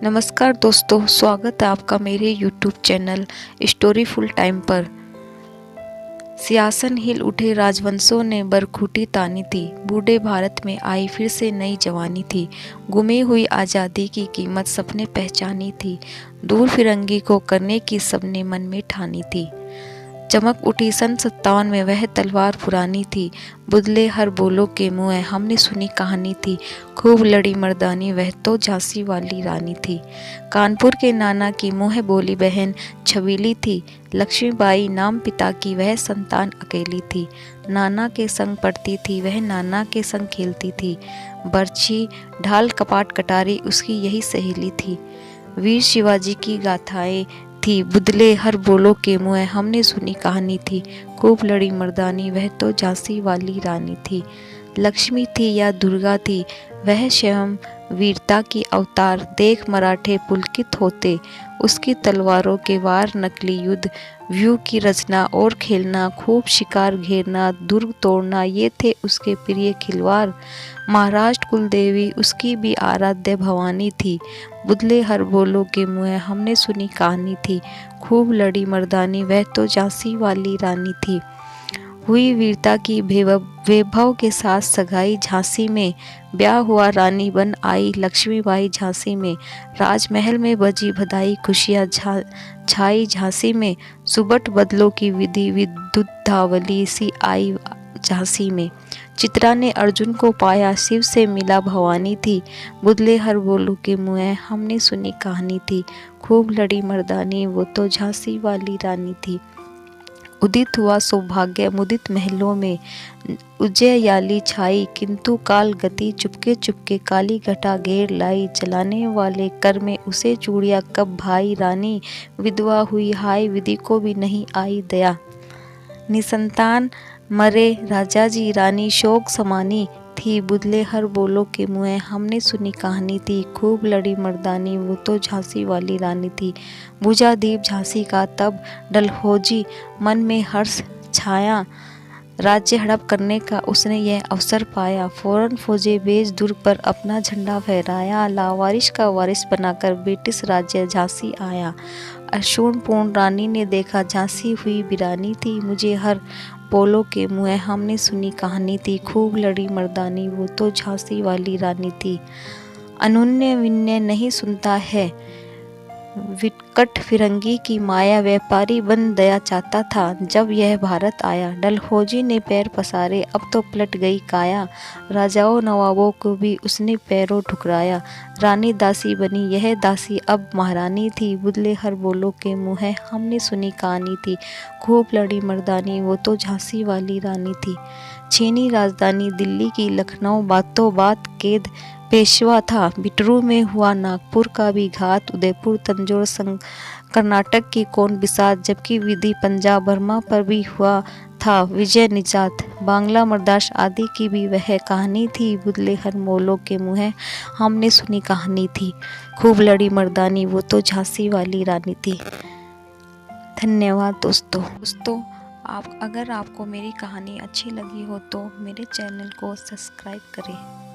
नमस्कार दोस्तों, स्वागत है आपका मेरे YouTube channel story full time पर। सियासन हिल उठे राजवंशों ने बरखूटी तानी थी। बूढ़े भारत में आई फिर से नई जवानी थी। गुमी हुई आज़ादी की कीमत सबने पहचानी थी। दूर फिरंगी को करने की सबने मन में ठानी थी। चमक उठी सन 57 में वह तलवार पुरानी थी। बुदले हर बोलों के मुँह हमने सुनी कहानी थी। खूब लड़ी मर्दानी वह तो झांसी वाली रानी थी। कानपुर के नाना की मुँह बोली बहन छबीली थी। लक्ष्मीबाई नाम पिता की वह संतान अकेली थी। नाना के संग पढ़ती थी वह, नाना के संग खेलती थी। बर्छी ढाल कपाट कटारी उसकी यही सहेली थी। वीर शिवाजी की गाथाएं थी, बुदले हर बोलों के मुँह हमने सुनी कहानी थी। खूब लड़ी मर्दानी वह तो झांसी वाली रानी थी। लक्ष्मी थी या दुर्गा थी वह स्वयं वीरता की अवतार। देख मराठे पुलकित होते उसकी तलवारों के वार। नकली युद्ध व्यू की रचना और खेलना, खूब शिकार घेरना, दुर्ग तोड़ना, ये थे उसके प्रिय खिलवाड़। महाराष्ट्र कुलदेवी उसकी भी आराध्य भवानी थी। बुदले हर बोलों के मुँह हमने सुनी कहानी थी। खूब लड़ी मर्दानी वह तो झांसी वाली रानी थी। हुई वीरता की वैभव के साथ सगाई झांसी में। ब्याह हुआ रानी बन आई लक्ष्मीबाई झांसी में। राजमहल में बजी बधाई खुशियाँ छाई झांसी में। सुबट बदलों की विधि विद्युतावली सी आई झांसी में। चित्रा ने अर्जुन को पाया शिव से मिला भवानी थी। बुदले हर बोलों के मुँह हमने सुनी कहानी थी। खूब लड़ी मर्दानी वो तो झांसी वाली रानी थी। उदित हुआ सौभाग्य मुदित महलों में। उज्जयाली छाई किंतु काल गति चुपके चुपके काली घटा घेर लाई। चलाने वाले कर में उसे चूड़िया कब भाई। रानी विधवा हुई हाय विधि को भी नहीं आई दया। निसंतान मरे राजाजी रानी शोक समानी थी। बुदले हर बोलों के मुँह हमने सुनी कहानी थी। खूब लड़ी मर्दानी वो तो झांसी वाली रानी थी। बुझा दीप झांसी का तब डलहौजी मन में हर्ष छाया। राज्य हड़प करने का उसने यह अवसर पाया। फौरन फौजे भेज दुर्ग पर अपना झंडा फहराया। लावारिश का वारिस बनाकर ब्रिटिश राज्य झांसी आया। अशूणपूर्ण रानी ने देखा झांसी हुई वीरानी थी। मुझे हर बोलों के मुँह हमने सुनी कहानी थी। खूब लड़ी मर्दानी वो तो झांसी वाली रानी थी। अनुन्य विन्य नहीं सुनता है विकट फिरंगी की माया। व्यापारी बन दया चाहता था जब यह भारत आया। डलहौजी ने पैर पसारे अब तो पलट गई काया। राजाओं नवाबों को भी उसने पैरों ठुकराया। रानी दासी बनी यह दासी अब महारानी थी। बुदले हर बोलों के मुँह हमने सुनी कहानी थी। खूब लड़ी मर्दानी वो तो झांसी वाली रानी थी। छीनी राजधानी दिल्ली की लखनऊ बातों बात कैद पेशवा था। बिटरू में हुआ नागपुर का भी घात। उदयपुर तंजौर संग कर्नाटक की कौन बिसात। जबकि विधि पंजाब बर्मा पर भी हुआ था विजय निजात। बांग्ला मर्दाश आदि की भी वह कहानी थी। बुदले हर बोलों के मुँह हमने सुनी कहानी थी। खूब लड़ी मर्दानी वो तो झांसी वाली रानी थी। धन्यवाद दोस्तों, अगर आपको मेरी कहानी अच्छी लगी हो तो मेरे चैनल को सब्सक्राइब करें।